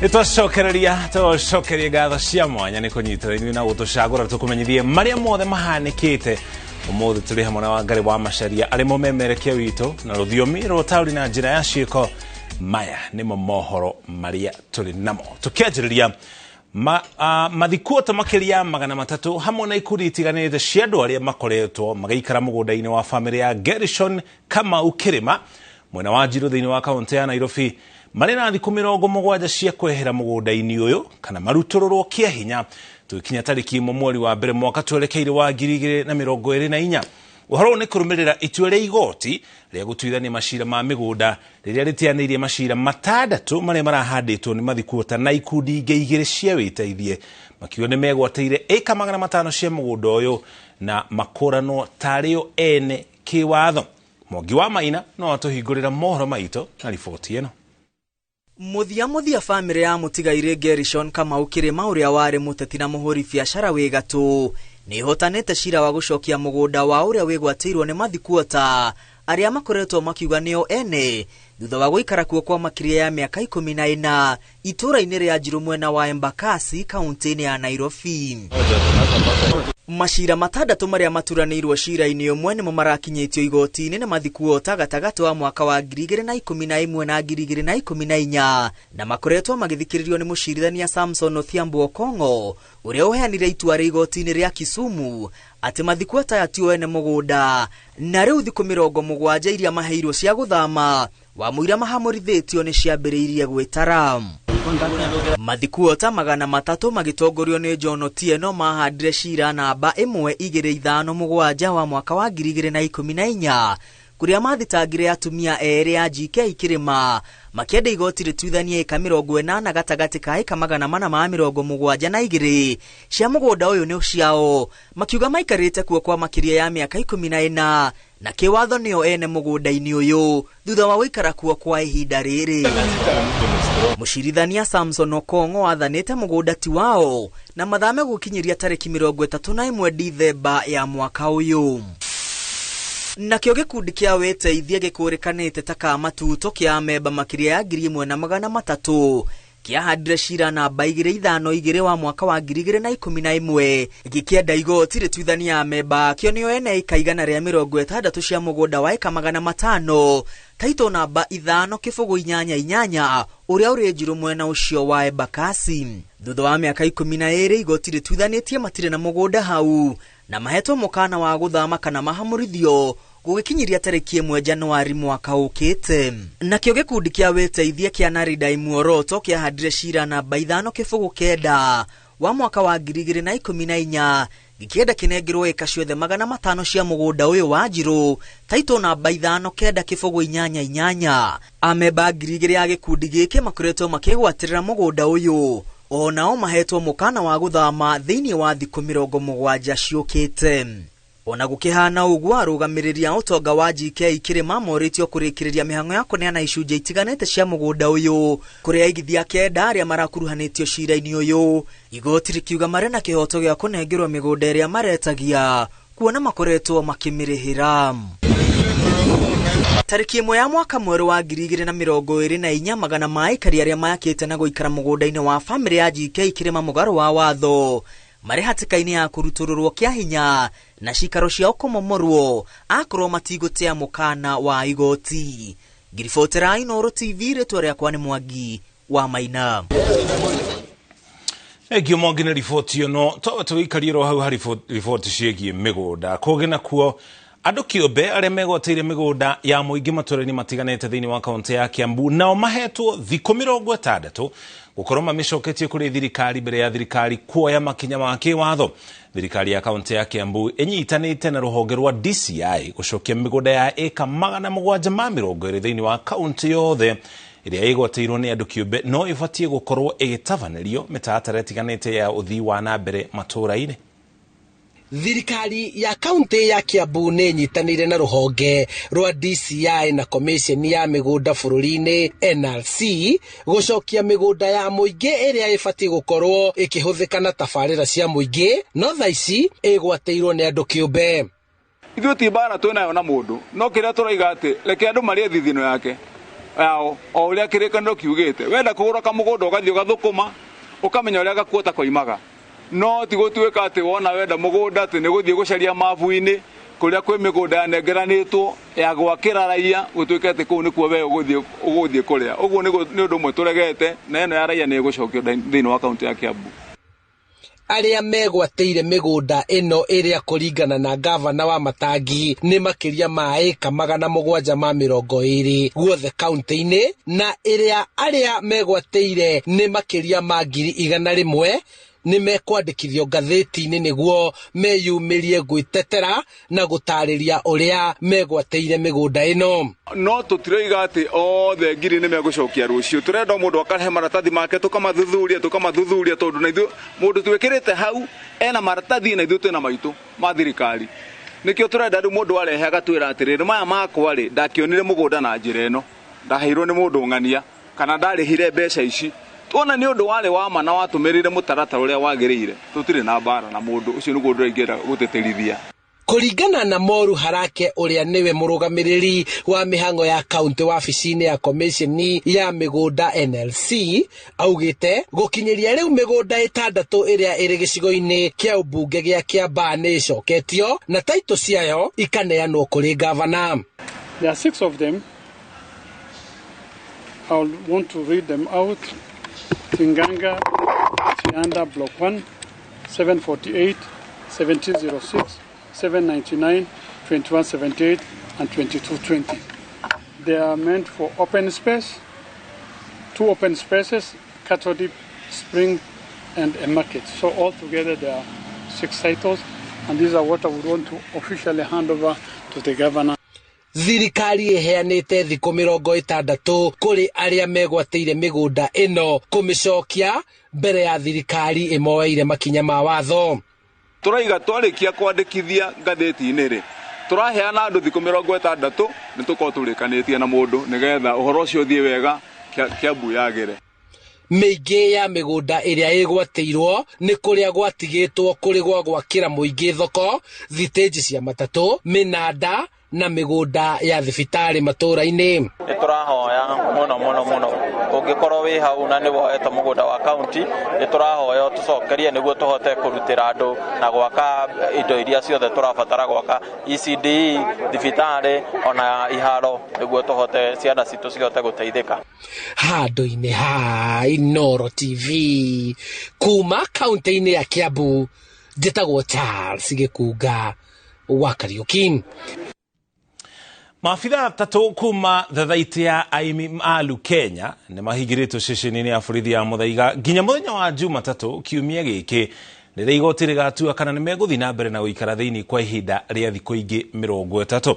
Nitwacokereria ngatho cia mwanya ni kunyitithania na gutucagura tukumenyithie maria mothe mahanikite umuthi turi hamwe na Wangari wa Macharia ari mumemerekia witu na ruthiomi rutauri na njira ya ciiko maya ni mohoro maria turi namo tukianjiriria mathikuota makiria magana matatu hamwe na ikundi itiganite cia andu aria makoretwo magaikara mugunda-ini wa family ya Gershon Kamau Kirima mwena wa Njiro thiini wa kaunti ya Nairobi marina thiku 70 cia kwehera mugunda-ini uyu kana marutururwo kia hinya tukinya tariki mweri wa mbere mwaka twerekeire wa 2024 uhoro ni kurumirira itua ria igoti ria gutuithania macira ma migunda riria ritianirie macira matandatu maria marahanditwo ni mathikuota na ikundi ingi igiri cia witeithie makiuga ni megwateire eka 500 cia mugunda uyu na makorano tario ene kiwatho. Mwangi wa Maina no atuhingurira mohoro maito na riboti eno. Muthia family ya mutigaire Gershon Kamau Kirima uria wari muteti na muhuri biashara wegatu ni hotanete cira wa gucokia mugunda wa uria wegwatirwo ni mathikuota aria makoretwo makiuga nio ene thutha wa guikara kuo kwa makiria ya miaka 14 itura-ini ria Njiro mwena wa Embakasi kaunti-ini ya Nairobi. Macira matandatu maria maturanirwo cira-ini umwe nimo marakinyitio igoti-ini na mathikuota gatagati wa mwaka wa 2011 na 2014 na makoretwo magithikiririo ni mucirithania Samson Odhiambo Okongo uria uheanire itua ria igoti-ini ria Kisumu ati mathikuota yatio ene mugunda na riu thiku 70 iria maheirwo cia guthama wa muira mahamurithitio ni ciambiriirie gwitara. Mathikuota magana matatu magitongorio ni John Otieno mahandire cira namba 1257 wa mwaka wa 2014 kuria mathitangire atumia eri a JK Kirima makienda igoti rituithanie eka 80 gatagati ka eka 472 cia mugunda uyu ni ciao makiuga maikarite kuo kwa makiria ya miaka 14 na kiwatho nio ene mugunda-ini uyu thutha wa guikara kuo kwa ihinda riri. Mucirithania Samson Okongo athanite mugunda ti wao na mathame gukinyiria tariki 31 Dithemba ya mwaka uyu. Na kio gikundi kia witeithie gikurikanite taka matuto kia memba makiria ya 1300 kia handire cira namba 252 wa mwaka wa 2011 gikienda igoti rituithania memba kio nio ene ikaigana ria 60 cia mugunda wa eka 500 taito namba 5.88 uria uri Njiro mwena ucio wa Embakasi. Thutha wa miaka 12 igoti rituithanitie matire na mugunda hau na mahetwo mukana wa guthama kana mahamurithio gugikinyiria tariki 1 Januari mwaka ukite. Na kio gikundi kia witeithie kia Narida Imuoroto kia handire cira namba 5.9 wa mwaka wa 2014 gikienda kinengirwo eka ciothe 500 cia mugunda uyu wa Njiro taito namba 5.88 ameba 2000 ya gikundi giki makoretwo makigwatirira mugunda uyu onao mahetwo mukana wa guthama thiini wa thiku 70 ciukite. Ona gukihana uguo arugamirirĩa utonga wa JK Kirima moritio kurikiriria mihango ya kuneana icunjĩ itiganite cia mugunda uyu kuria igithia kenda aria marakuruhanitio cira-ini uyu igoti rikiuga mare na kihoto gia kunengerwo migunda iria maretagia kuona makoretwo makimirihira. Tariki 1 ya mwaka mweru wa 2024 magana maikari aria mayakite na guikara mugunda-ini wa family ya JK Kirima mugaro wa watho mari hatikaini ya kurutururwo kia hinya na cikaro cia ukomomorwo akorwo matigotea mukana wa igoti. Girifotera Inooro TV retwa riakwa ni Mwangi wa Maina. Egio Mwangi na riboti ino tuikariro hau hari riboti ciegie migunda kugina kuo andu kiumbe aria megwateire migunda ya muingi maturani matiganete thiini wa kaunti ya Kiambu nao mahetwo thiku 60 gukorwo mamicoketie kuri thirikari mbere ya thirikari kuoya makinya ma kiwatho. Thirikari ya kaunti ya Kiambu inyitanite na ruhonge rwa DCI gucokia migunda ya eka 720 thiini wa kaunti yothe iria igwateirwo ni andu kiumbe no ibatie gukorwo igitavanirio mitaratara itiganite ya uthii wa na mbere matura-ini. Thirikari ya kaunti ya Kiambu ni nyitanire na ruhonge rwa DCI na Commission ya migunda bururi-ini NRC gucokia migunda ya muingi iria ibatie gukorwo ikihuthika na tabarira cia muingi no thaici igwateirwo ni andu kiumbe. Ithuĩ ti mbara twĩnayo na mũndũ no kĩrĩa tũraiga atĩ reke andũ marie thithino yake yao o uria kirikaniro kiugite wenda kugura kamugunda ugathio gathukuma ukamenya uria gakuota koimaga no ti gutuika ati wona wenda mugunda ati ni guthie gucaria mabuini kuria kwi migunda yanengeranitwo ya gwakira raia gutuika ati kuu nikuo we uguthie kuria uguo ni undu umwe turegete na eno ya raia ni gucokio thiini wa kaunti ya Kiambu. Aria megwateire migunda ino iria kuringana na gavana wa Matangi ni makiria ma eka 720 guothe kaunti-ini na aria megwateire ni makiria ma 100,000 ni mekwandikithio ngatheti-ini niguo meyumirie gwitetera na gutariria uria megwateire migunda ino no tutireiga ati othe ngiri ni megucokia rucio turenda mundu akarehe maratathi make tukamathuthuria tondu na ithu mundu twikirite hau ena maratathi na ithu twina maitu ma thirikari nikio turenda ri mundu arehe agatwira atiriri maya makwa ri ndakionire mugunda na njira ino ndaheirwo ni mundu ng'ania kana ndarihire mbeca ici tuona ni undu wale wa mana watumirire mutaratara uria wagirire tutire na bara na mundu ucio ni gundu ingira guteterithia kuringana na Moru Harake uria niwe murugamiriri wa mihango ya kaunti wabici-ini ya commission ya migunda NLC augite gukinyiria riu migunda 6 iria iri gicigo-ini kia ubunge gia Kiambaa ni icoketio na taito ciayo ikaneanwo kuri gavana. There are 6 of them. I want to read them out. Tinganga, Chianda, Block 1, 748, 1706, 799, 2178, and 2220. They are meant for open space, 2 open spaces, cattle dip, spring, and a market. So altogether there are 6 titles, and these are what I would want to officially hand over to the governor. Thirikari iheanite thiku 60 kuri aria megwateire migunda ino kumicokia mbere ya thirikari imoeire makinya ma watho. Turaiga twarikia kwandikithia ngatheti-ini ri turaheana andu thiku 60 ni tuko turikanitie na mundu nigetha uhoro ucio thie wega Kiambu yagire. Miingi ya migunda iria igwateirwo ni kuria gwatigitwo kuri gwakira muingi thoko, thiteji cia matatu, minanda na migunda ya thibitari matura-ini. Turahoya muno ungikorwo wi hau na ni woete mugunda wa county turahoya tucokerie niguo tuhote kurutira andu na gwaka indo iria ciothe turabatara gwaka ECD thibitari ona iharo niguo tuhote ciana citu cihote guteithika. Handu-ini ha Inoro TV kuma kaunti-ini ya Kiambu njitagwo Charles Gikuga wa Kariuki. Maafitha 3 kuma thathaiti ya Aimi Alu Kenya ni mahigiritwo ceceni-ini ya borithi ya Muthaiga nginya muthenya wa Jumatatu kiumia giki riria igoti rigatua kana ni meguthi na mbere na guikara thiini kwa ihinda ria thiku ingi 30.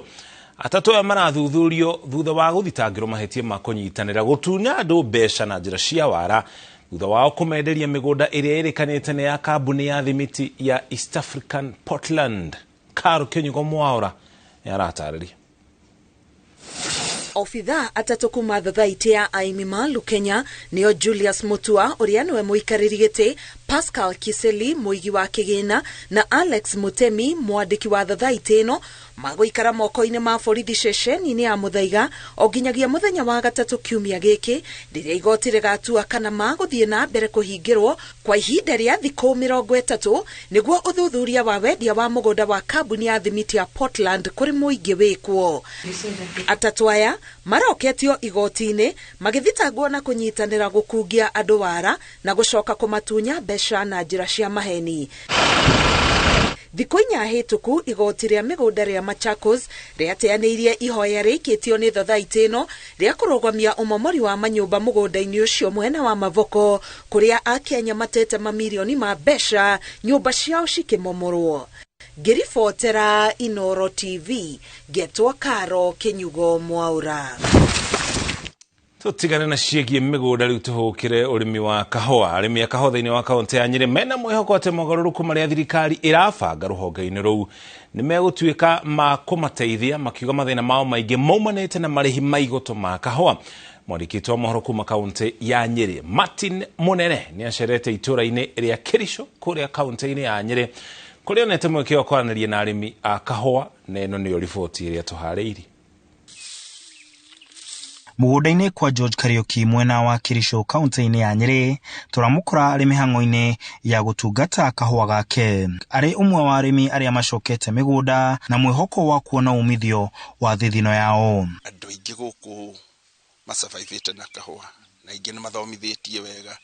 Atatu aya marathuthurio thutha wa guthitangirwo mahetia ma kunyitanira gutunya andu mbeca na njira cia wara thutha wao kumenderia migunda iria irikanite ni ya kambuni ya thimiti ya East African Portland. Karo Kenyugo Mwaura yaratarĩria. Ofitha 3 kuma thathaiti ya Aimi Alu Kenya nio Julius Mutua uria niwe muikariri giti, Pascal Kiseli muigi wa kigina na Alex Mutemi mwandiki wa thathaiti ino maguikara moko-ini ma borithi ceceni-ini ya Muthaiga o nginyagia muthenya wa gatatu kiumia giki riria igoti rigatua kana maguthie na mbere kuhingirwo kwa ihinda ria thiku 30 niguo uthuthuria wa wendia wa mugunda wa kambuni ya thimiti ya Portland kuri muingi wikwo. Atatu aya maroketio igoti-ini magithitangwo na kunyitanira gukungia andu wara na gucoka kumatunya mbeca na njira cia maheni. Thiku 4 hituku igoti ria migunda ria Machakos riateanirie ihoya rikitio ni thathaiti ino ria kurugамia umomori wa manyumba mugunda-ini ucio mwena wa Mavoko kuria Akenya matete mamilioni ma mbeca nyumba ciao cikimomorwo. Ngiribotera Inoro TV getwa Karo Kenyugo Mwaura. Tutigane na ciĩgiĩ mĩgũnda rĩu tũhũkĩre ũrĩmi wa kahũa. Arĩmi a kahũa thĩinĩ wa kaunti ya Nyĩrĩ mena mwĩhoko atĩ mogarũrũku marĩa thirikari ĩrabanga rũhonge-inĩ rũu nĩ megũtuĩka ma kũmateithia, makiuga mathĩna mao maingĩ maumanĩte na marĩhi ma igoto ma kahũa. Mwandĩkĩtwo wa mohoro kuma kaunti ya Nyĩrĩ Martin Munene nĩ acerete itũũra-inĩ rĩa Kĩricũ kũrĩa kaunti-inĩ ya Nyĩrĩ kũrĩa onete mweke wa kwaranĩria na arĩmi a kahũa, na ĩno nĩyo riboti ĩrĩa tũharĩirie. Mũgũnda-inĩ kwa George Kariuki mwena wa Kirisho kaunti-inĩ ya Nyeri turamukora arĩ mĩhang'o-inĩ ya gũtungata kahũa gake. Arĩ ũmwe wa arĩmi arĩa macokete mĩgũnda na mwĩhoko wa kuona umithio wa thithino yao. Andũ aingĩ gũkũ macabaibĩte na kahũa na aingĩ nĩ mathomithĩtie wega.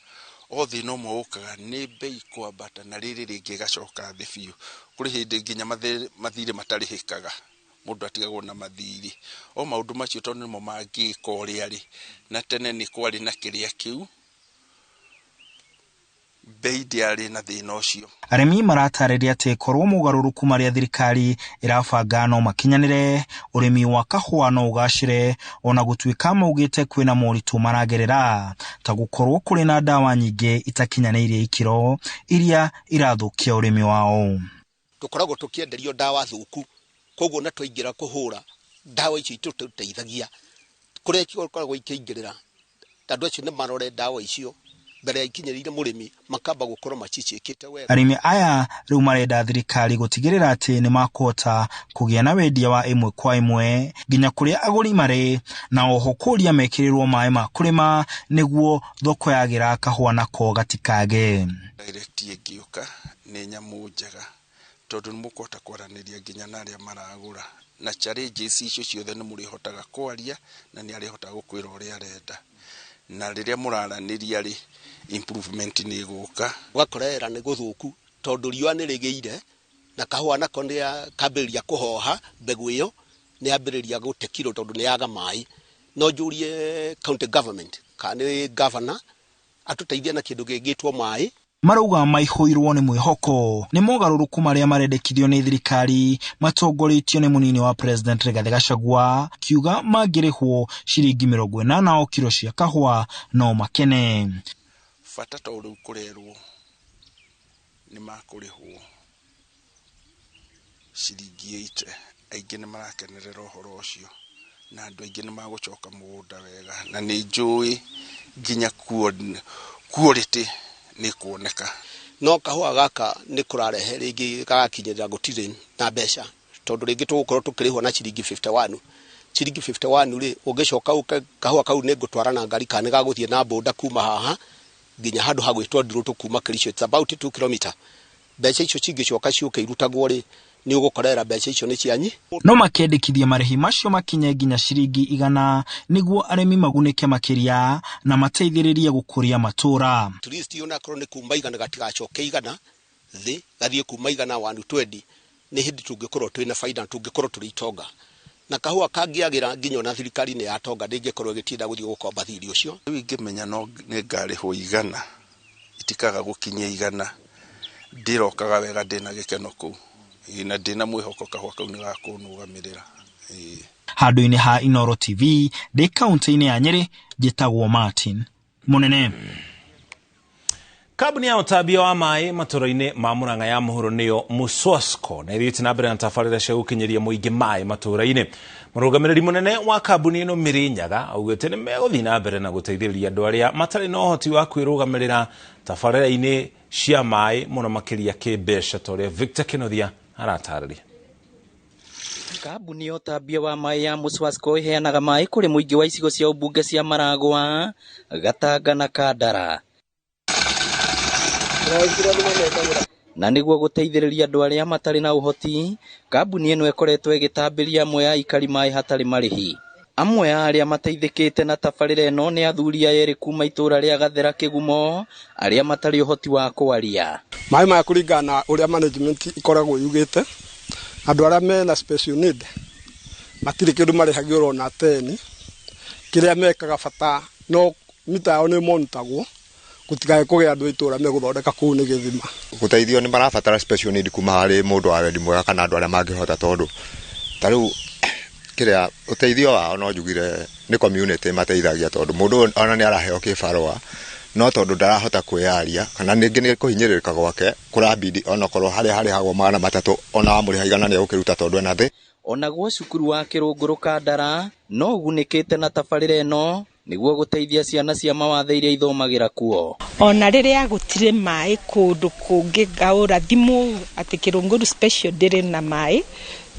Othe no mũũkaga nĩ bei kwambata na rĩrĩ rĩngĩ gacoka thĩ biũ. Kũrĩ hĩndĩ nginya mathirĩ matarĩhĩkaga. Mũndũ atigagwo na mathirĩ. O maũndũ macio tondũ nĩmo mangĩka ũrĩa arĩ. Na tene nĩ kwarĩ na kĩrĩa kĩu. Bei ndiarĩ na thĩna ũcio. Arĩmi maratarĩria atĩ korwo mogarũrũku marĩa thirikari ĩrabanga no makinyanĩre, ũrĩmi wa kahũa no ũgacĩre, ona gũtuĩka maugĩte kwĩna moritũ maragerera, ta gũkorwo kũrĩ na ndawa nyingĩ itakinyanĩirie ikĩro iria irathũkia ũrĩmi wao. Tũkoragwo tũkĩenderio ndawa thũku, koguo na twaingĩra kũhũra ndawa icio itũteithagia. Kũrĩa ikoragwo ikĩingĩrĩra, andũ acio nĩ marore ndawa icio mbere ya ikinyĩrĩire mũrĩmi makamba gũkorwo macicĩkĩte wega. Arĩmi aya rĩu marenda thirikari gũtigĩrĩra atĩ nĩ makũhota kũgĩa na wendia wa ĩmwe kwa ĩmwe nginya kũrĩa agũri marĩ, na oho kũria mekĩrĩrwo maĩ ma kũrĩma nĩguo thoko yagĩra kahũa nako gatikage. Direct ĩngĩũka nĩ nyamũ njega tondũ nĩ mũkũhota kwaranĩria nginya na arĩa maragũra, na challenges icio ciothe nĩ mũrĩhotaga kwaria na nĩ arĩhotaga gũkwĩra ũrĩa arenda. Na rĩrĩa mũraranĩria rĩ improvement nĩ gũka. Ũgakorera nĩ gũthũku tondũ riũa nĩ rĩgĩire na kahũa nako nĩ kambĩrĩria kũhoha, mbegũ ĩyo nĩ ambĩrĩria gũte kilo tondũ nĩ yaga maĩ. No njũrie county government kana nĩ governor atũteithia na kĩndũ gĩgĩtwo maĩ. Marauga maihũirwo nĩ mwĩhoko nĩ mogarũrũku marĩa marendekithio nĩ thirikari matongoretio nĩ mũnini wa president Rigathi Gachagua, kiuga mangĩrĩhwo ciringi 80 o kilo cia kahũa no makene. Bata to rĩu kũrerwo nĩ makũrĩhwo ciringi 80. Aingĩ nĩ marakenerera ũhoro ũcio na andũ aingĩ nĩ magũcoka mũgũnda wega, na nĩ njũĩ nginya quality nĩ kuoneka. No kahũa gaka nĩ kũrarehe rĩngĩ gagakinyĩra gũtirĩ na mbeca tondũ rĩngĩ tũgũkorwo tũkĩrĩhwo na ciringi 51. Ciringi 51 rĩ ũngĩcoka kahũa kau nĩ ngũtwara na ngari kana gagũthiĩ na boda kuma haha nginya handũ hagwĩtwo Ndirũtũ kuma Kirisho, it's about 2 km. Mbeca icio cingĩcoka ciũke irutagwo rĩ nĩ ũgũkorera mbeca icio nĩ cianyi. No makendekithia marĩhi macio makinye nginya ciringi 100 nĩguo arĩmi magunĩke makĩria na mateithĩrĩrie gũkũria matũra. At least onakorwo nĩ kuma 100 gatigacoke 100 thĩ gathiĩ kuma 120 nĩ hĩndĩ tũngĩkorwo twĩna faida, tũngĩkorwo tũrĩ itonga. Na kahũa kangĩagĩra nginya na thirikari nĩ yatonga ndĩngĩkorwo ĩgĩtinda gũthiĩ gũkomba thirĩ ũcio. Rĩu ingĩmenya no nĩ ngarĩhwo 100 itikaga gũkinyia 100 ndirokaga wega ndĩna gĩkeno kũu. Na ndĩna mwĩhoko kahũa kau nĩ gakũnũgamĩrĩra. Handũ-inĩ ha Inooro TV ndĩ kaunti-inĩ ya Nyeri njĩtagwo Martin Mũnene. Kambuni ya ũtambia wa maĩ matũra-inĩ ma Murang'a ya mũhuro nĩyo Muswasco na ithiĩte na mbere na tabarĩra cia gũkinyĩria mũingĩ maĩ matũra-inĩ. Mũrũgamĩrĩri mũnene wa kambuni ĩno Mĩrĩ Nyaga augĩte nĩ megũthiĩ na mbere na gũteithĩrĩria andũ arĩa matarĩ na ũhoti wa kwĩrũgamĩrĩra tabarĩra-inĩ cia maĩ mũno makĩria kĩmbeca ta ũrĩa Victor Kĩnothia aratarĩria. Kambuni ya ũtambia wa maĩ ya Muswasco ĩheanaga maĩ kũrĩ mũingĩ wa icigo cia ũmbunge cia Maragwa, Gatanga na Kandara. Na nĩguo gũteithĩrĩria andũ arĩa matarĩ na ũhoti, kambuni ĩno ĩkoretwo ĩgĩtambĩria amwe ya aikari maĩ hatarĩ marĩhi. Amwe ya arĩa mateithĩkĩte na tabarĩra ĩno nĩ athuri erĩ kuma itũra rĩa Gathera Kĩgumo arĩa matarĩ ũhoti wa kwaria. Maĩ maya kũringana na ũrĩa management ikoragwo yugĩte, andũ arĩa mena special need matirĩ kĩndũ marĩhagio na 10. Kĩrĩa mekaga bata no mita yao nĩ monitagwo gũtigae kũgĩa andũ itũra megũthondeka kũu nĩ gĩthima. Gũteithio nĩ marabatara special need kuma harĩ mũndũ wa wendi mwega kana andũ arĩa mangĩhota tondũ ta rĩu kĩrĩa ũteithio wao no njugire nĩ community mateithagia tondũ mũndũ ona nĩ araheo kĩbarũa no tondũ ndarahota kwĩyaria kana ningĩ nĩ kũhinyĩrĩrĩka gwake kũrabidi onakorwo harĩa hagwo 300 ona wamũrĩha 100 nĩ egũkĩruta tondũ ena thĩ. Onaguo cukuru wa Kĩrũngũrũ Kandara no ũgunĩkĩte na tabarĩra ĩno nĩguo gũteithia ciana cia mawathe iria ithomagĩra kuo. Ona rĩrĩa gũtirĩ maĩ kũndũ kũngĩ ngaũra thimũ atĩ Kĩrũngũrũ special ndĩrĩ na maĩ,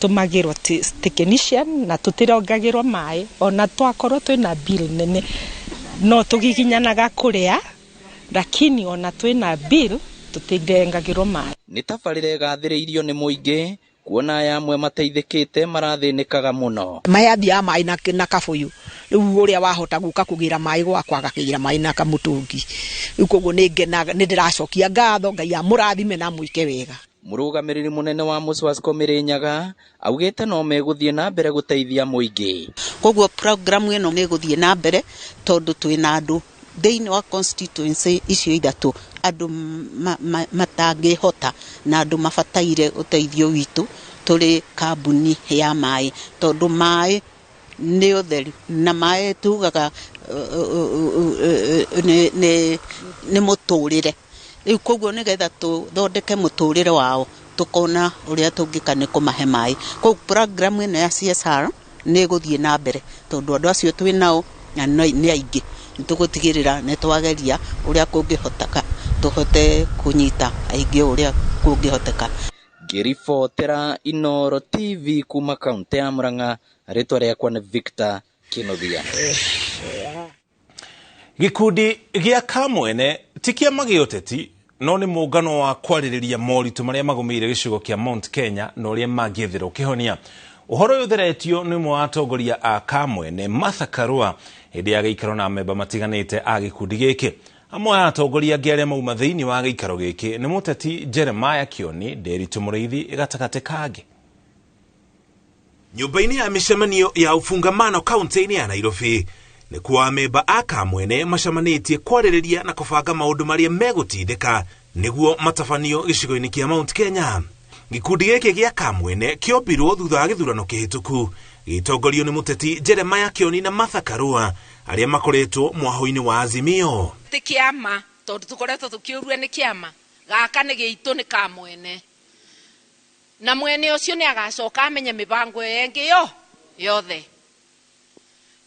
tutumagirwo technician na tutirongagirwo mai ona twakorwo twina bill nene no tugiginyanaga kuria lakini ona twina bill tutirengagirwo mai. Ni tabarire gathiriirio ni muingi kuona aya amwe mateithikite marathinikaga muno. Mayathia mai na kabuyu riu uria wahota guka kugira mai gwakwa gakigira mai na kamutungi ikoguo nindiracokia ngatho Ngai amurathime na muike wega. Murugamiriri munene wa Muswasko Mirinyaga augite no meguthie na mbere guteithia muingi. Koguo program ino meguthie na mbere tondu twina andu thiini wa constituency icio ithatu andu matangihota na andu mabataire uteithio witu turi kambuni ya mai tondu mai ni utheri na mai tugaga ni muturire riu koguo nigetha tuthondeke muturire wao tukona uria tungika ni kumahe mai koguo program ino ya CSR ni guthie na mbere tondu andu acio twinao ni aingi tugutigirira ne twageria uria kungihoteka tuhote kunyita aingi uria kungihoteka. Ngiribotera Inooro TV kuma kaunti ya Murang'a, ritwa riakwa ni Victor Kinothia. Gikundi gia Kamwene ti kia magioteti no ni muungano wa kwaririria moritu maria magumiire gicigo kia Mount Kenya no ria mangithira kihonia. Uhoro uyu thiretio ni mwa atongoria a Kamwene Martha Karua hindi ya giikaro na memba matiganite a gikundi giki. Amwe a atongoria angi aria mauma thiini wa giikaro giki ni muteti Jeremiah Kioni, Nderitu Muriithi gatagati kangi. Nyumba-ini ya micemanio ya ufungamano kaunti-ini ya Nairobi ni kwa memba a Kamwene macemanitie kwaririria na kubanga maundu maria megutindika niguo matabanio gicigo-ini kia Mount Kenya. Gikundi giki gia Kamwene kiombirwo thutha wa githurano kihituku gitongorio ni muteti Jeremiah Kioni na Martha Karua aria makoretwo mwaho-ini wa Azimio. Ti kiama tondu tukoretwo tukiurua ni kiama gaka ni gitu ni Kamwene na mwene ucio ni agacoka amenye mibango yengi yothe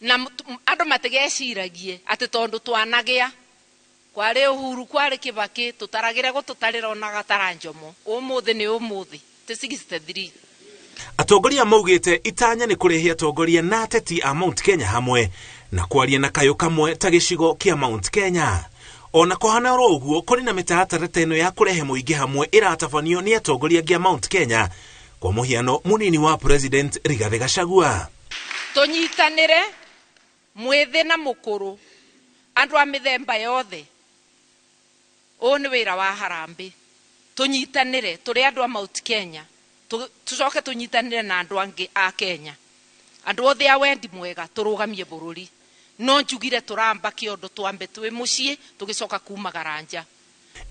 na andu matigeciragie ati tondu twanagia kwari Uhuru kwari Kibaki tutaragire gututarira ona gataranjomo umuthi ni umuthi ti 63. Atongoria maugite itanya ni kurehia atongoria na ateti a Mount Kenya hamwe na kwaria na kayo kamwe ta gicigo kia Mount Kenya. Ona kohana ro uguo kuri na mitaratara teno ya kurehe muingi hamwe iratabanio ni atongoria gia Mount Kenya kwa muhiano munini wa President Rigathi Gachagua. Tunyitanire mwithe na mukuru andu a mithemba yothe oni wira wa harambi tunyitanire turi andu a Mount Kenya tucoke tunyitanire na andu angi a Kenya andu othe a wendi mwega turugamie bururi no njugire turamba kiondo twambe twi mucii tugicoka kuma garanja.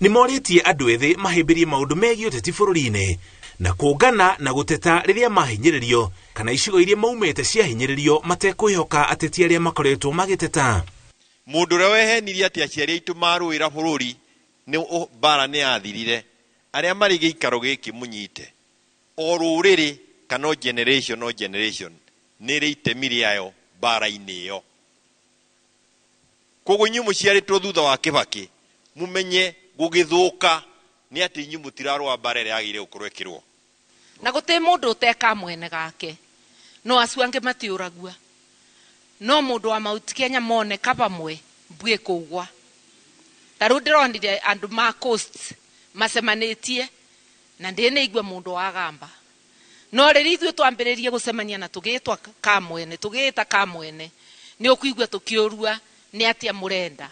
Ni moritie andu ethi mahimbirie maundu megie uteti bururi-ini na kuungana na guteta riria mahinyiririo kana icigo iria maumete cia hinyiririo matekwihoka ateti aria makoretwo magiteta. Mundu ria wehenirie ati aciari aitu maruira bururi ni bara ni athirire aria mari giikaro giki munyite o ruriri kana generation ni ri itemi riayo bara-ini iyo. Koguo inyu muciaritwo thutha wa Kibaki mumenye gugithuka ni ati inyu mutirarwa bara ria agire gukorwo ikirwo na guti mundu uteka Mwene gake no acuange matiuragua no mundu wa Mount Kenya mone kabamwe mbue kugwa taru ndironire andu ma coast macemanitie na ndine igwe mundu wa gamba no riri ithu twambiririe gucemania na tugitwa Kamwene tugita Kamwene ni ukuigwa tukiurua ni atia murenda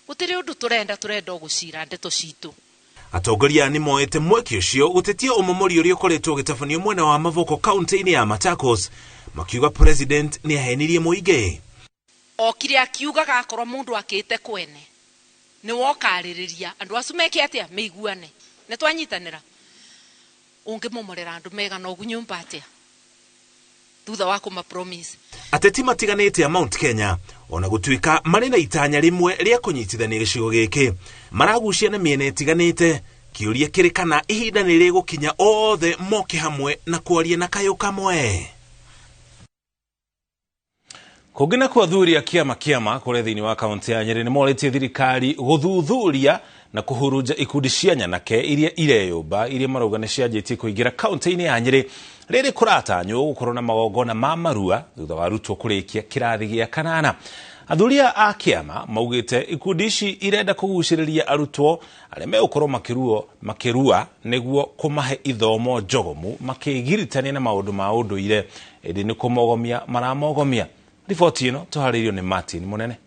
gutiri undu turenda gucira ndeto citu. Atongoria ni moete mweki ucio gutetia umomori uria ukoretwo gitabanio mwena wa Mavoko kaunti-ini ya Machakos makiuga president ni ahenirie muingi okire akiuga gakorwo mundu akite kwene ni wokaririria andu acu meke atia meiguane ne twanyitanira unge momorera andu mega no gunyumba atia thutha wa kuma promise. Ateti matiganite ya Mount Kenya ona gutuika mari na itanya rimwe ria kunyitithania gicigo giki maragucia na miene itiganite kiuria kirikana ihinda ni rigukinya othe moke hamwe na kwaria na kayo kamwe. Kugina kwa thuria kiama kure thiini wa kaunti ya Nyeri ni moretie thirikari guthuthuria na kuhuruja ikundi cia nyanake iria ireyumba iria marauga ni cianjitie kuingira kaunti-ini ya Nyeri rĩrĩ kũratanywo gũkorwo na magongona ma marua thutha wa arutwo kũrĩkia kĩrathi gĩa kanana. Athuria a kĩama maugĩte ikundi ici irenda kũgucĩrĩria arutwo arĩa megũkorwo makĩrua nĩguo kũmahe ithomo njogomu makĩgiritania na maũndũ ma ũndũire ĩndĩ nĩ kũmogomia maramogomia. Riboti ĩno tũharĩirio nĩ Martin Munene.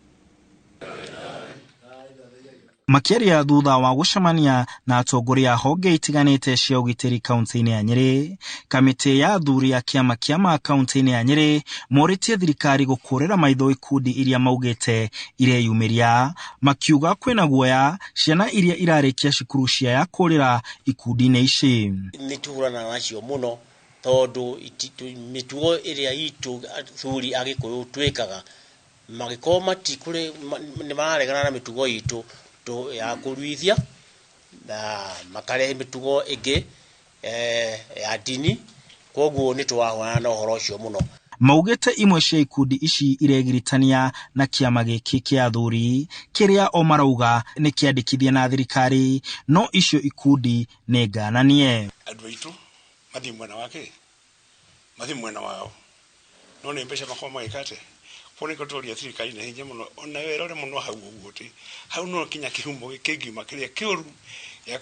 Makĩria thutha wa gũcemania na atongoria a honge itiganĩte cia ũgitĩri kaunti-inĩ ya Nyeri, kamĩtĩ ya athuri a kĩama kaunti-inĩ ya Nyeri morĩtie thirikari gũkũrĩra maitho ikundi iria maugĩte ireyumĩria, makiuga kwĩna guoya ciana iria irarĩkia cukuru ciaya kũrĩra ikundi-inĩ ici. Nĩ tuhũrana nacio mũno tondũ mĩtugo ĩrĩa itũ athuri a Gĩkũyũ twĩkaga magĩkorwo matikũrĩ nĩ mararegana na mĩtugo itũ ya kũruithia na makarehe mĩtugo ĩngĩ ya dini, koguo nĩ twahũrana na ũhoro ũcio mũno. Maugĩte imwe cia ikundi ici iregiritania na kĩama gĩkĩ kĩa athuri kĩrĩa o marauga nĩ kĩandĩkithie na thirikari, no icio ikundi nĩ ngananie. Andũ aitũ mathiĩ mwena wake, mathiĩ mwena wao, no nĩ mbeca makoma magĩkate Pone kotoria thirikari na hinya muno ona wera muno hau uguti hau no kinya kihumo gĩkĩngiuma kĩrĩa kĩũru ya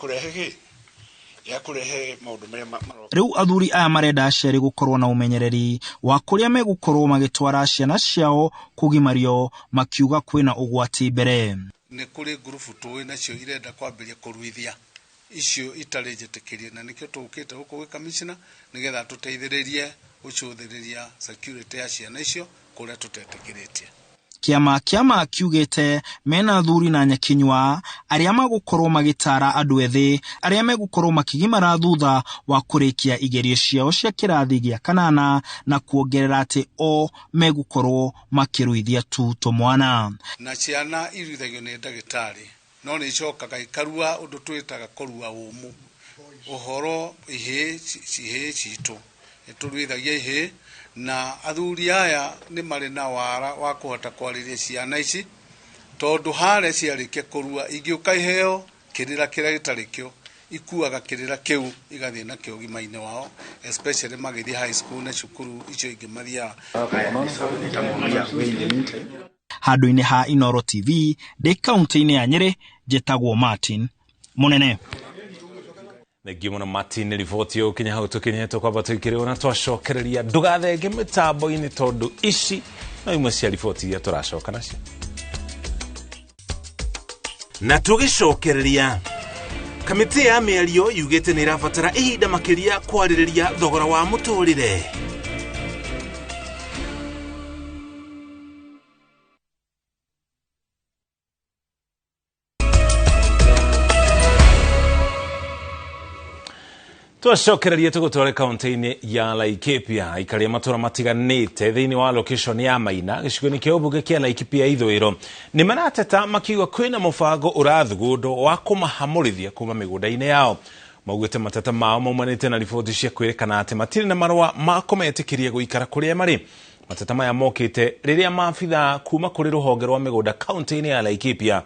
kurehe maũndũ marĩa rĩu athuri aya marenda aciari gũkorwo na ũmenyereri wa kũrĩa megũkorwo magĩtwara ciana ciao kũgimario, makiuga kwĩna ũgwati mbere. Nĩ kũrĩ ngurubu tũĩ nacio irenda kwambĩrĩria kũruithia icio itarĩ njĩtĩkĩrie, na nĩkĩo tũkĩte gũkũ gwĩ commissioner nĩgetha tũteithĩrĩrie gũcũthĩrĩria security ya ciana icio kũrĩa tũtetĩkĩrĩtie. Kĩama kiugĩte mena athuri na nyakinywa arĩa magũkorwo magĩtara andũ ethĩ arĩa megũkorwo makigimara thutha wa kũrĩkia igerio ciao cia kĩrathi gĩa kanana, na kuongerera atĩ o megũkorwo makĩruithia tu tũmwana. Na ciana iruithagio nĩ ndagĩtarĩ, no nĩ icokaga ikarua ũndũ twĩtaga kũrua ũmũ. Ũhoro ihĩ citũ tũruithagia ihĩ, na athuri aya nĩ marĩ na wara wa kũhota kwarĩria ciana ici, tondũ harĩa ciarĩkia kũrua ingĩũka iheo kĩrĩra kĩrĩa gĩtarĩ kĩo, ikuaga kĩrĩra kĩu igathiĩ na kĩo ũgima-inĩ wao, especially magĩthiĩ high school na cukuru icio ingĩ mathiaga. Handũ-inĩ ha Inooro TV ndĩ kaunti-inĩ ya Nyeri, njĩtagwo Martin Munene. Thengi mũno Martin, nĩ riboti ũkinya hau tũkinyĩtwo kwamba tũikĩrĩrwo na twacokereria ndũgathenge mĩtambo-inĩ tondũ ici no imwe cia riboti iria tũracoka nacio. Na tũgĩcokereria, kamĩtĩ ya mĩario yugĩte nĩ ĩrabatara ihinda makĩria kwarĩrĩria thogora wa mũtũrĩre. Twacokereria tũgũtware kaunti-inĩ ya Laikipia. Aikari a matũra matiganĩte thĩinĩ wa location ya Maina gĩcigo-inĩ kĩa ũmbunge kĩa Laikipia ithũĩro nĩ marateta makiuga kwĩna mũbango ũrathugundwo wa kũmahamũrithia kuma mĩgũnda-inĩ yao. Maugĩte mateta mao maumanĩte na riboti cia kwĩrĩkana atĩ matirĩ na marũa ma kũmetĩkĩria gũikara kũrĩa marĩ. Mateta maya mokĩte rĩrĩa maabitha kuma kũrĩ rũhonge rwa mĩgũnda kaunti-inĩ ya Laikipia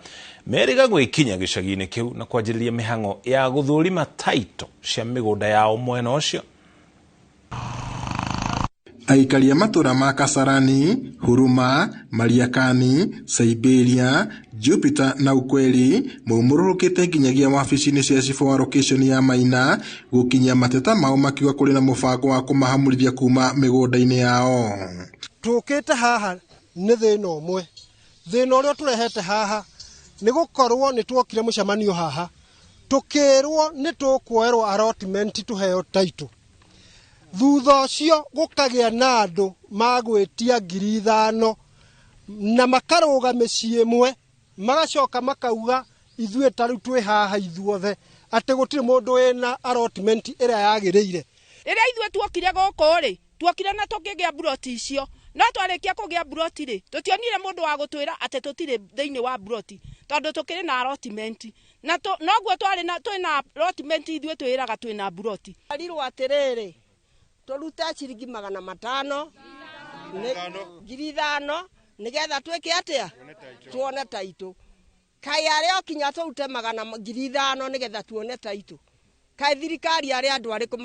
meriga gwĩkinya gĩcagi-inĩ kĩu na kwanjĩrĩria mĩhang'o ya gũthũrima taito cia mĩgũnda yao mwena ũcio. Aikari a matũra ma Kasarani, Huruma, Mariakani, Siberia, Jupiter na Ukweli maumũrũrũkĩte nginyagia wabici-inĩ cia cibũ wa location ya Maina gũkinyia mateta mao makiuga kũrĩ na mũbango wa kũmahamũrithia kuma mĩgũnda-inĩ yao. Tũkĩte haha nĩ thĩna ũmwe. Thĩna ũrĩa tũrehete haha nĩ gũkorwo nĩ tuokire mũcemanio haha tũkĩrwo nĩ tũkuoerwo allotment tũheo taito. Thutha ũcio gũkagĩa na andũ magwĩtia 5,000 na makarũga mĩciĩ ĩmwe magacoka makauga ithuĩ tarĩu twĩ haha ithuothe atĩ gũtirĩ mũndũ wĩna allotment ĩrĩa yagĩrĩire. Rĩrĩa ithuĩ tuokire gũkũ rĩ, tuokire na tũkĩgĩa buroti icio, no twarĩkia kũgĩa buroti rĩ, tũtionire mũndũ wa gũtwĩra atĩ tũtirĩ thĩinĩ wa buroti tondũ tũkĩrĩ na allotment, na noguo twĩna allotment ithuĩ twĩraga twĩna buroti. Arirwo atĩrĩrĩ, tũrute ciringi 500 5,000 nĩgetha twĩke atĩa tuone taito. Kai arĩa okinya tũrute 5,000 nĩgetha tuone taito. Kai thirikari arĩa andũ arĩkũ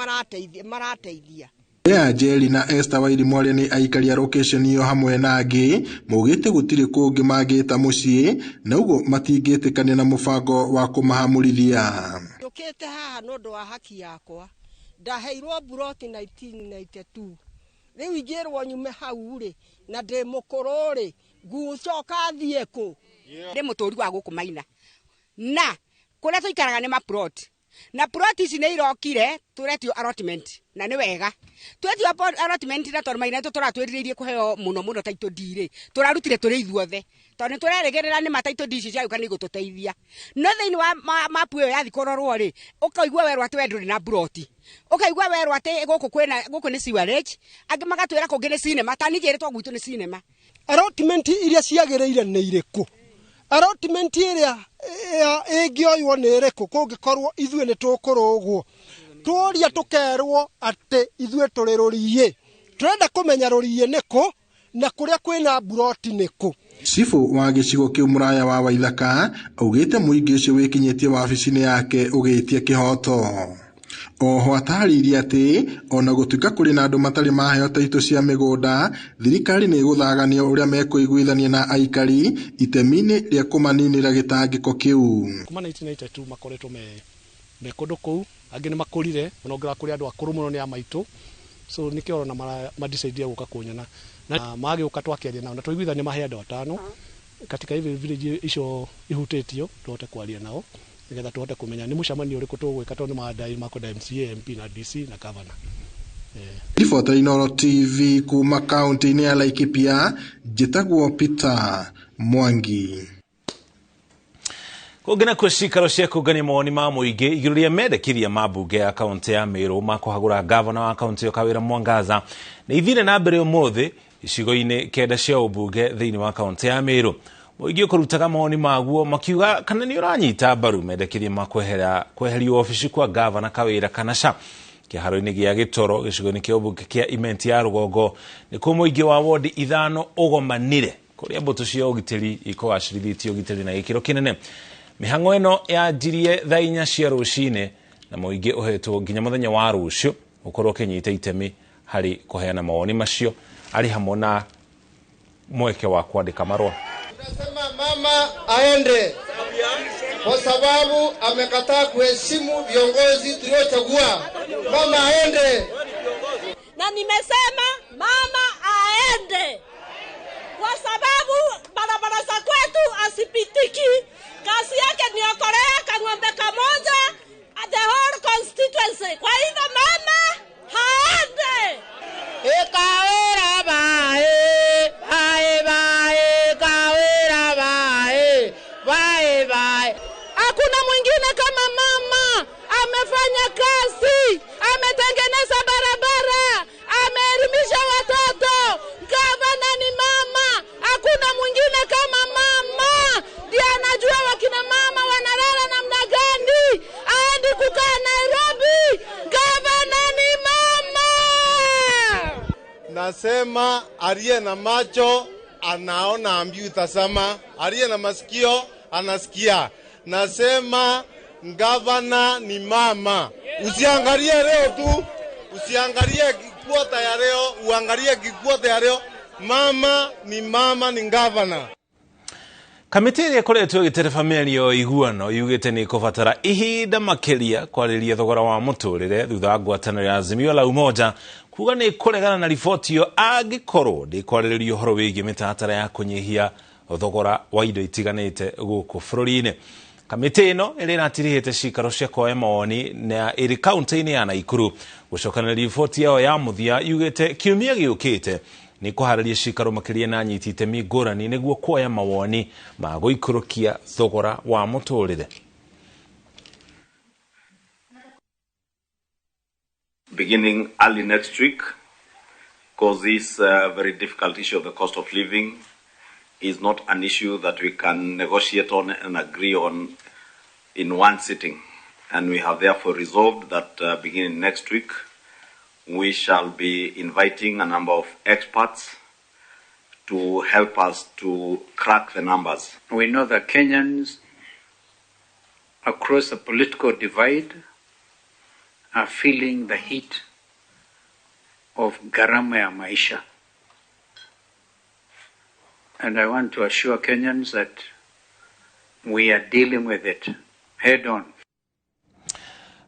marateithia. ya Jeli na Esther Wairimũ arĩa nĩ aikari a location iyo hamwe na angĩ maugĩte gũtirĩ kũngĩ mangĩta mũciĩ na ũguo matingĩtĩkania na mũbango wa kũmahamũrithia. Njũkĩte haha nĩ ũndũ wa haki yakwa, ndaheirwo buroti 1992, rĩu ingĩrwo nyume hau rĩ na ndĩ mũkũrũ rĩ ngucoka thiĩ kũ? Ndĩ mũtũri wa gũkũ Maina na kũrĩa tũikaraga nĩ maplot na plot ici nĩ irokire turetio allotment na nĩ wega twetio allotment na tondũ Maina tũratwĩrĩirie kũheo mũno title deed rĩ tũrarutire tũrĩ ithuothe tondũ tũreregerera nĩ title deed cia yuka nĩ gũtũteithia no thĩinĩ wa mapu ĩyo yathi kũrorwo rĩ ũkaigua werwo atĩ wendũ na plot ũkaigua werwo atĩ gũkũ nĩ sewerage angĩ magatwĩra kũngĩ nĩ cinema tani njĩrĩtwo gwitũ nĩ cinema. Allotment iria ciagĩrĩire nĩ irĩkũ? Allotment iria ĩngĩoywo nĩ ĩrĩkũ kũngĩkorwo ithuĩ nĩ tũkũrũgwo tũria tũkerwo atĩ ithuĩ tũrĩ rũriĩ tũrenda kũmenya rũriĩ nĩkũ na kũrĩa kwĩna buroti nĩkũ? Cifu wa gĩcigo kĩu Mũraya wa Waithaka augĩte mũingĩ ũcio wĩkinyĩtie wabici-inĩ yake ũgĩtie kĩhoto. Oho atarĩirie atĩ ona gũtuĩka kũrĩ na andũ matarĩ maheo taitũ cia mĩgũnda thirikari nĩ ĩgũthaganio ũrĩa mekũiguithania na aikari itemi-inĩ rĩa kũmaninĩra gĩtangĩko kĩu. Kuma 1992 makoretwo me kũndũ kũu angĩ nĩ makũrire onongera kũrĩ andũ akũrũ mũno nĩ a maitũ so nĩkĩo ona madecide gũka kuonyana na magĩũka twakĩaria nao na tũiguithania mahe andũ atano katika hivi village icio ihutĩtio tuhote kwaria nao nĩgetha tuhote kũmenya nĩ mũcemanio ũrĩkũ tũgwĩka tondũ nĩ makwenda MCA, MP na DC na governor. Ribota Inooro TV kuma kaunti-inĩ ya Laikipia, njĩtagwo Peter Mwangi. Kũngĩna kwĩ cikaro cia kũngania mawoni ma mũingĩ igũrũ rĩa mendekithia ma mbunge ya kaunti ya Meru ma kũhagũra gavana wa kaunti ĩyo Kawĩra Mwangaza nĩ ithire na mbere ũmũthĩ icigo-inĩ kenda cia ũmbunge thĩinĩ wa kaunti ya Meru. Mũingĩ ũkũrutaga mawoni maguo makiuga kana nĩ ũranyita mbaru mendekithia ma kweherio ofici kwa gavana Kawĩra kana ca. Kĩharo-inĩ gĩa Gĩtoro gĩcigo-inĩ kĩa ũmbunge kĩa Imenti ya Rũgongo nĩ kuo mũingĩ wa wodi ithano ũgomanire kũrĩa mbũtũ cia ũgitĩri ikũgacĩrithĩtie ũgitĩri na gĩkĩro kĩnene. Mĩhang'o ĩno yanjirie thaa 4 cia rũcinĩ na mũingĩ ũhetwo nginya mũthenya wa rũciũ ũkorwo ũkĩnyita itemi harĩ kũheana mawoni macio arĩ hamwe na mweke wa kuandĩka marũa. Tunasema mama aende kwa sababu amekataa kuheshimu viongozi tuliochagua. Mama aende. Na nimesema mama aende kwa sababu barabara za kwetu asipitiki. Kazi yake ni okolea kang'ombe kamoja the whole constituency. Kwa hivyo mama haende. Kawĩra bae, bae bae, Kawĩra bae, bae bae. Hakuna mwingine kama mama. Amefanya kazi, ametengeneza barabara, ameelimisha watoto. Gavana ni mama, hakuna mwingine kama mama. Ndiye anajua wakina mama wanalala namna gani. Aende kukaa Nairobi. Gavana ni mama. Nasema aliye na macho anaona, ambiu tasama, aliye na masikio anasikia. Nasema gavana ni mama. Usiangalie leo tu, usiangalie kikwota ya leo, uangalie kikwota ya leo. Mama, ni gavana. Kamĩtĩ ĩrĩa ĩkoretwo ĩgĩtereba mĩario iguano yugĩte nĩ ĩkũbatara ihinda makĩria kwarĩrĩria thogora wa mũtũrĩre thutha wa ngwatanĩro ya Azimio la Umoja kuga nĩ ĩkũregana na riboti ĩyo angĩkorwo ndĩkwarĩrĩria ũhoro wĩgiĩ mĩtaratara ya kũnyihia thogora wa indo itiganĩte gũkũ bũrũri-inĩ. Kamĩtĩ ĩno ĩrĩa ĩratirihĩte cikaro cia kuoya mawoni na ĩrĩ kaunti-inĩ ya Naikuru gũcokanĩrĩria riboti yao ya mũthia yugĩte kiumia gĩũkĩte nĩ kũharĩria cikaro makĩria na anyiti itemi ngũrani nĩguo kuoya mawoni ma gũikũrũkia thogora wa mũtũrĩre. Beginning early next week, because this very difficult issue of the cost of living is not an issue that we can negotiate on and agree on in one sitting. And we have therefore resolved that beginning next week, we shall be inviting a number of experts to help us to crack the numbers. We know that Kenyans across the political divide are feeling the heat of gharama ya maisha. And I want to assure Kenyans that we are dealing with it head on.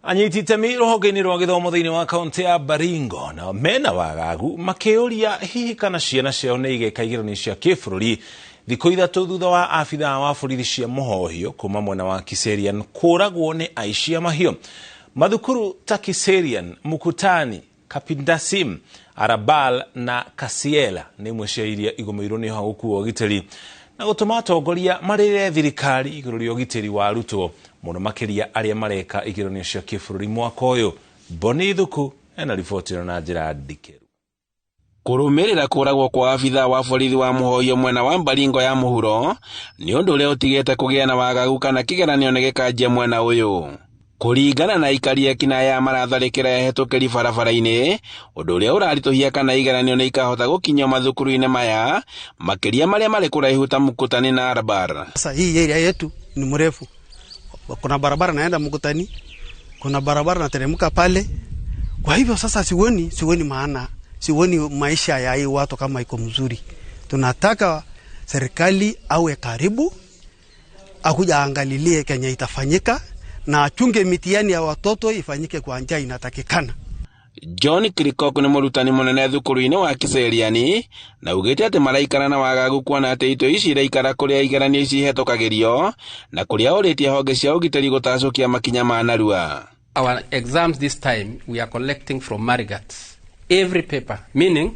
Anyiti itemi ruhonge-inĩ rwa gĩthomo thĩinĩ wa kaunti ya Baringo na mena wagagu makĩũria hihi kana ciana ciao nĩ igeka igeranio cia kĩbũrũri thikũ ithatũ thutha wa abithaa wa borithi cia mũhohio kuma mwena wa Kiserian kũragwo nĩ aici a mahiũ. Mathukuru ta Kiserian, Mukutani, Kapindasim, Arabal na Kasiela nĩ imwe cia iria igũmĩirwo nĩ ũhagũku wa ũgitĩri na gũtũma atongoria marĩre thirikari igũrũ rĩa ũgitĩri wa arutwo mũno makĩria arĩa mareka igeranio cia kĩbũrũri mwaka ũyũ. Boni Thuku ena riboti na njĩra ndikĩru. Kũrũmĩrĩra kũragwo kwa abithaa wa borithi wa mũhohio mwena wa Baringo ya mũhuro nĩ ũndũ ũrĩa ũtigĩte kũgĩa na wagagu kana kĩgeranio nĩ gĩkanjia mwena ũyũ. Kũringana na aikari ekina ya maratharĩkĩra ehetũkĩri barabara-inĩ, ũndũ ũrĩa ũraritũhia kana igeranio nĩ ikahota gũkinyio mathukuru-inĩ maya makĩria marĩa marĩ kũraihu ta Mukutani na Arabar. Sasa hii area yetu ni mrefu. Kuna barabara naenda Mukutani, kuna barabara nateremka pale. Kwa hivyo sasa sioni maana, sioni maisha ya hii watu kama iko mzuri. Tunataka serikali awe karibu, akuja angalilie Kenya itafanyika na achunge mitihani ya watoto ifanyike kwa njia inatakikana. John Kirikok ni mũrutani mũnene thukuru-inĩ wa Kiseriani na ugĩte atĩ maraikara na wagagu kuona atĩ ito ici iraikara kũrĩa igeranio ici ihetũkagĩrio na kũrĩa ũrĩtie honge cia ũgitĩri gũtacũkia makinya ma narua. Our exams this time we are collecting from Marigat every paper, meaning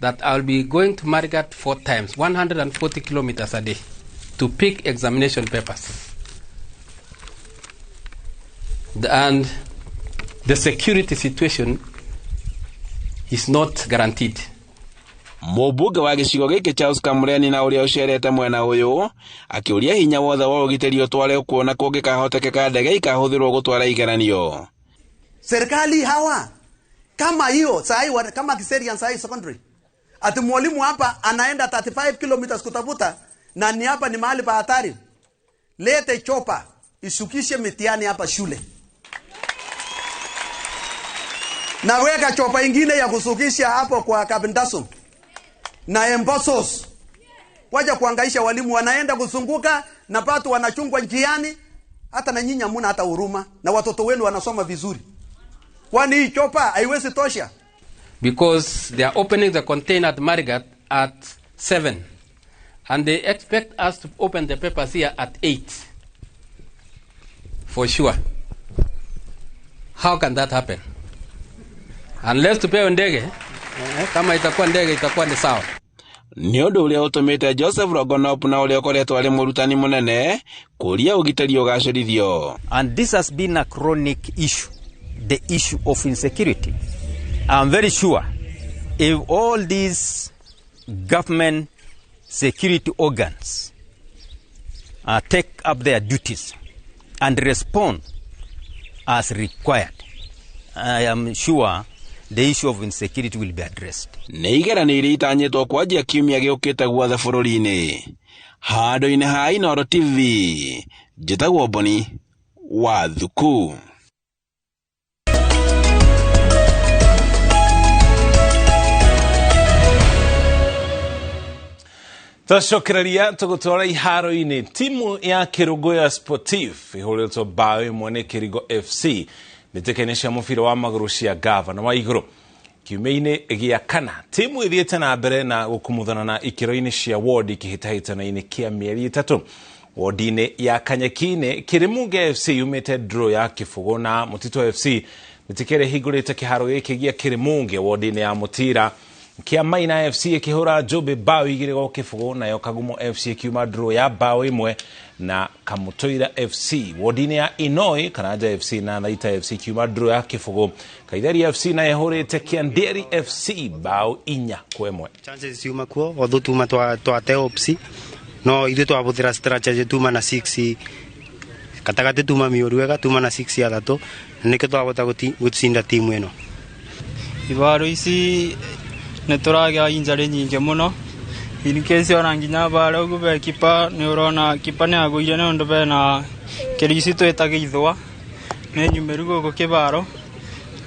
that I'll be going to Marigat 4 times, 140 kilometers a day to pick examination papers. And the security situation is not guaranteed. Mũmbunge wa gĩcigo gĩkĩ Charles Kamũreni na ũrĩa ũcerete mwena ũyũ akĩũria hinya wothe wa ũgitĩri ũtware kuona kũngĩkahotekeka ndege ikahũthĩrwo gũtwara igeranio. Serikali hawa kama hiyo sahi kama Kiserian sahi secondary ati mwalimu hapa anaenda 35 kilometers kutafuta na ni hapa ni mahali pa hatari. Lete chopa isukishe mitihani hapa shule. Na weka chopa ingine ya kusukisha hapo kwa Kapindasum na Embosos. Waja kuangaisha walimu wanaenda kuzunguka na watu wanachungwa njiani, hata na nyinyi hamuna hata huruma na watoto wenu wanasoma vizuri. Kwani hii chopa haiwezi tosha? Because they are opening the container at Marigat at 7 and they expect us to open the papers here at 8 for sure. How can that happen? Unless tupewe ndege, kama itakuwa ndege itakuwa ni sawa. Nĩ ũndũ ũrĩa ũtũmĩte Joseph Rogonop na ũrĩa ũkoretwo arĩ mũrutani mũnene kũria ũgitĩri ũgacĩrithio. And this has been a chronic issue, the issue of insecurity. I'm very sure if all these government security organs take up their duties and respond as required, I am sure the issue of insecurity will be addressed. Nĩ igeranio iria itanyĩtwo kwanjia kiumia gĩũkĩte guothe bũrũri-inĩ. Handũ-inĩ ha Inooro TV, njĩtagwo Boni wa Thuku. Tũcokereria tũgũtwara iharo-inĩ. Timu ya Kĩrũngũya Sportif ĩhũrĩtwo bao ĩmwe nĩ Kĩrigo FC mbĩtĩka-inĩ cia mũbira wa magũrũ cia Gavana wa igũrũ. Kiumia-inĩ gĩa kana timu ĩthiĩte na mbere na gũkumuthana na ikĩro-inĩ cia ward ikĩhĩtahĩtana-inĩ kĩa mĩeri ĩtatũ. Ward-inĩ ya Kanyeki-inĩ Kĩrĩmunge FC yumĩte draw ya kĩbũgũ na Mũtitũ FC mbĩtĩka ĩrĩa ĩhingũrĩte kĩharo gĩkĩ gĩa Kĩrĩmunge ward-inĩ ya Mũtira. Kia Maina FC ikihura Jobe bao igire gwa kĩbũgũ nayo Kagumo FC ikiuma draw ya bao imwe na Kamutoira FC. Wodini ya Inoi Kanaja FC na Naita FC ikiuma draw ya kĩbũgũ. Kaitheri FC na yahũrĩte Kianderi FC bao 4-1. Chances ciuma kuo otho tuma twa teopsi no ithu twabuthira strategy tuma na 6 katagati tuma mioru wega tuma na 6 ya thatũ nĩkĩ twabota gũtsinda timu ĩno. Ibaro ici nĩ tũragĩa injury nyingĩ mũno. In case ona nginya bara ũgũbe kipa nĩ ũrona kipa nĩ agũire nĩ ũndũ bena kĩrisi twĩtagĩ ithwa nĩ nyumĩru gũkũ kĩbaro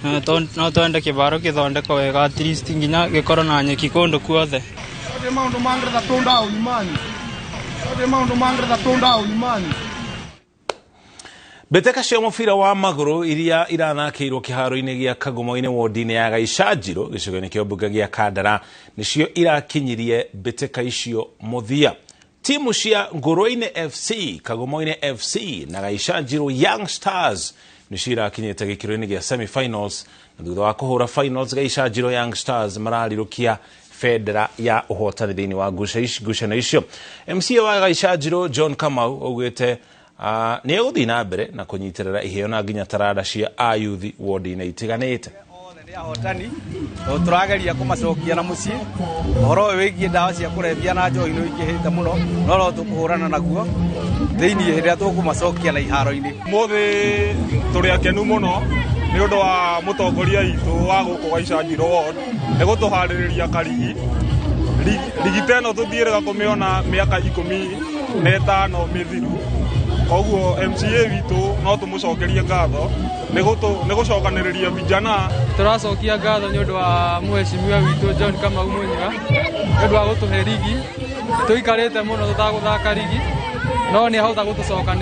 no twende kĩbaro gĩthondekwo wega at least nginya gĩkorwo na nyeki kũndũ kuothe. Maũndũ mangĩrĩtha tũnda ũimani. Maũndũ mangĩrĩtha tũnda ũimani. Mbĩtĩka cia mũbira wa magũrũ iria iranakĩirwo kĩharo-inĩ gĩa Kagumo-inĩ wodi-inĩ ya Gaicajiro gĩcigo-inĩ kĩa ũmbunge gĩa Kandara nĩcio irakinyirie mbĩtĩka icio mũthia. Timu cia Ngũrwe-inĩ FC, Kagumo-inĩ FC na Gaicajiro Young Stars nĩcio irakinyĩte gĩkĩro-inĩ gĩa semi-finals, na thutha wa kũhũra finals Gaicajiro Young Stars mararirũkia federa ya ũhotani thĩinĩ wa ngucanio icio. MC wa Gaicajiro John Kamau augĩte nĩ egũthiĩ na mbere na kũnyitĩrĩra iheo na nginya taranda cia ayuthi wodi-inĩ itiganĩte. Ahotani tũrageria kũmacokia na mũciĩ ũhoro wĩgiĩ ndawa cia kũrebia na njohi nĩ ingĩhĩte mũno, no no tũkũhũrana naguo thĩinĩ rĩrĩa tũkũmacokia na iharo-inĩ. Mũthĩ tũrĩ akenu mũno nĩ ũndũ wa mũtongoria witũ wa gũkũ Gaicajiro ward nĩ gũtũharĩrĩria karigi. Rigi teno tũthiĩrĩga kũmĩona mĩaka 15 mĩthiru. Koguo MCA witũ no tũmũcokerie ngatho nĩ gũcokanĩrĩria vijana. Tũracokia ngatho nĩ ũndũ wa mũheshimiwa witũ John Kamau Mũnyiga nĩ ũndũ wa gũtũhe rigi. Tũikarĩte mũno tũtagũthaka rigi no nĩ ahota gũtũcokanĩrĩria.